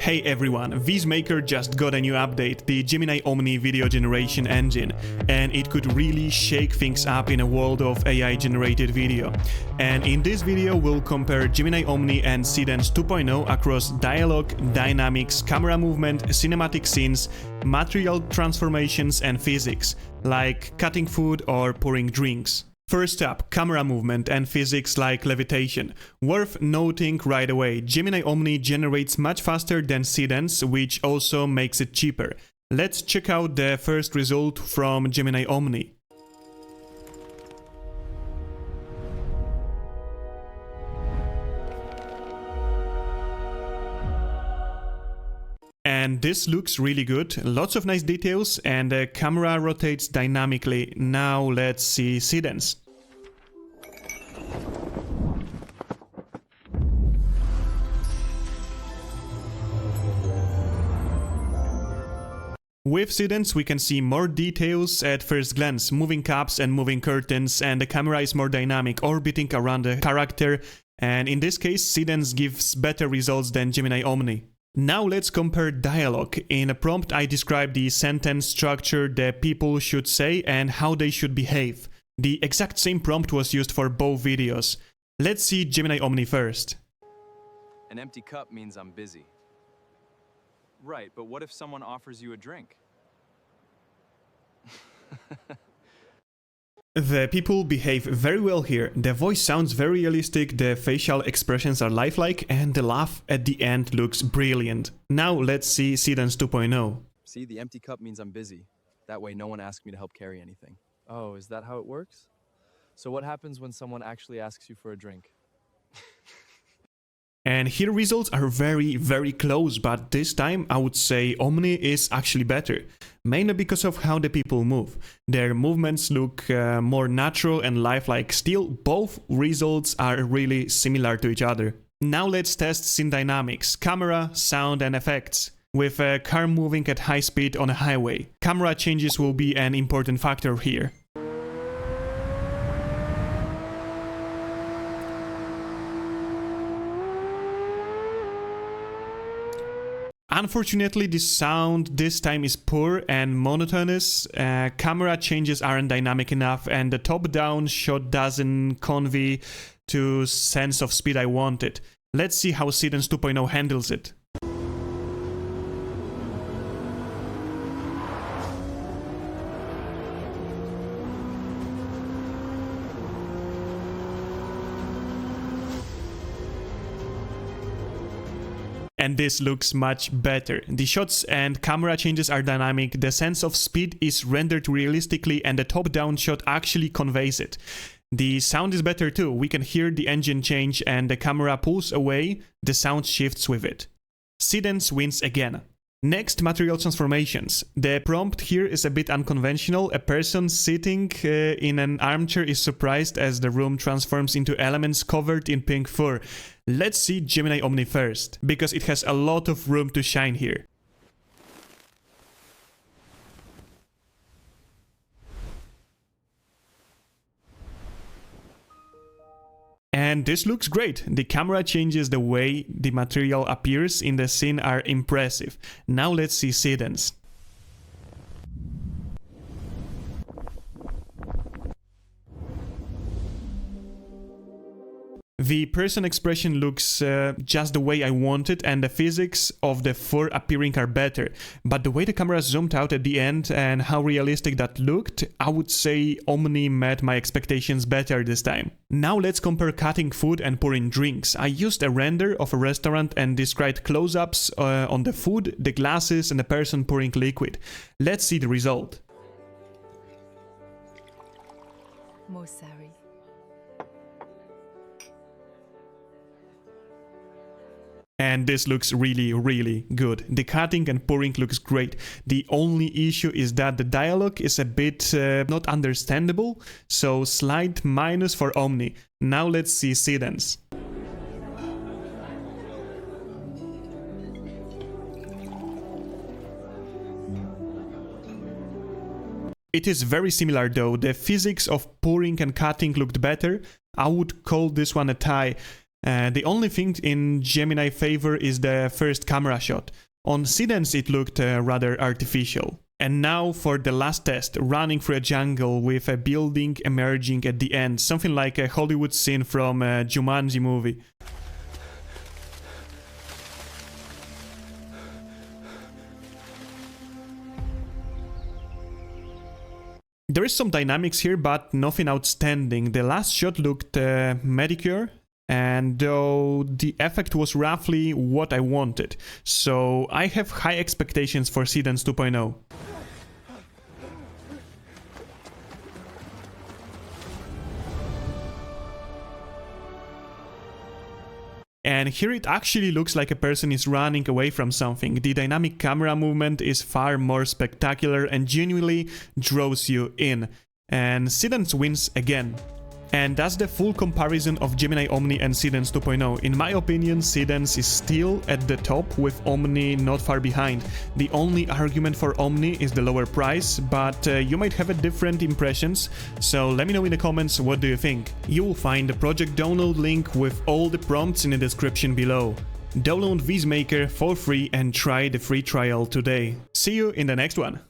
Hey everyone, VizMaker just got a new update, the Gemini Omni video generation engine, and it could really shake things up in a world of AI-generated video. And in this video we'll compare Gemini Omni and Seedance 2.0 across dialogue, dynamics, camera movement, cinematic scenes, material transformations and physics, like cutting food or pouring drinks. First up, camera movement and physics like levitation. Worth noting right away, Gemini Omni generates much faster than Seedance, which also makes it cheaper. Let's check out the first result from Gemini Omni. And this looks really good, lots of nice details, and the camera rotates dynamically. Now let's see Seedance. With Seedance we can see more details at first glance, moving cups and moving curtains, and the camera is more dynamic, orbiting around the character, and in this case Seedance gives better results than Gemini Omni. Now let's compare dialogue. In a prompt I describe the sentence structure that people should say and how they should behave. The exact same prompt was used for both videos. Let's see Gemini Omni first. An empty cup means I'm busy. Right, but what if someone offers you a drink? The people behave very well here, the voice sounds very realistic, the facial expressions are lifelike, and the laugh at the end looks brilliant. Now let's see Seedance 2.0. See, the empty cup means I'm busy. That way no one asks me to help carry anything. Oh, is that how it works? So what happens when someone actually asks you for a drink? And here results are very close, but this time I would say Omni is actually better. Mainly because of how the people move. Their movements look more natural and lifelike. Still, both results are really similar to each other. Now let's test scene dynamics, camera, sound and effects. With a car moving at high speed on a highway, camera changes will be an important factor here. Unfortunately, the sound this time is poor and monotonous, camera changes aren't dynamic enough, and the top-down shot doesn't convey to sense of speed I wanted. Let's see how Seedance 2.0 handles it. And this looks much better. The shots and camera changes are dynamic, the sense of speed is rendered realistically, and the top-down shot actually conveys it. The sound is better too, we can hear the engine change, and the camera pulls away, the sound shifts with it. Seedance wins again. Next, material transformations. The prompt here is a bit unconventional. A person sitting in an armchair is surprised as the room transforms into elements covered in pink fur. Let's see Gemini Omni first, because it has a lot of room to shine here. And this looks great. The camera changes, the way the material appears in the scene are impressive. Now let's see Seedance. The person expression looks just the way I wanted, and the physics of the fur appearing are better. But the way the camera zoomed out at the end and how realistic that looked, I would say Omni met my expectations better this time. Now let's compare cutting food and pouring drinks. I used a render of a restaurant and described close-ups on the food, the glasses and the person pouring liquid. Let's see the result. Mosari. And this looks really good. The cutting and pouring looks great. The only issue is that the dialogue is a bit not understandable, so slight minus for Omni. Now let's see Seedance. It is very similar though. The physics of pouring and cutting looked better. I would call this one a tie. The only thing in Gemini favor is the first camera shot. On Seedance it looked rather artificial. And now for the last test, running through a jungle with a building emerging at the end, something like a Hollywood scene from a Jumanji movie. There is some dynamics here, but nothing outstanding. The last shot looked mediocre, and though the effect was roughly what I wanted. So I have high expectations for Seedance 2.0. And here it actually looks like a person is running away from something. The dynamic camera movement is far more spectacular and genuinely draws you in. And Seedance wins again. And that's the full comparison of Gemini Omni and Seedance 2.0. In my opinion, Seedance is still at the top, with Omni not far behind. The only argument for Omni is the lower price, but you might have a different impressions, so let me know in the comments what do you think. You will find the project download link with all the prompts in the description below. Download VizMaker for free and try the free trial today. See you in the next one.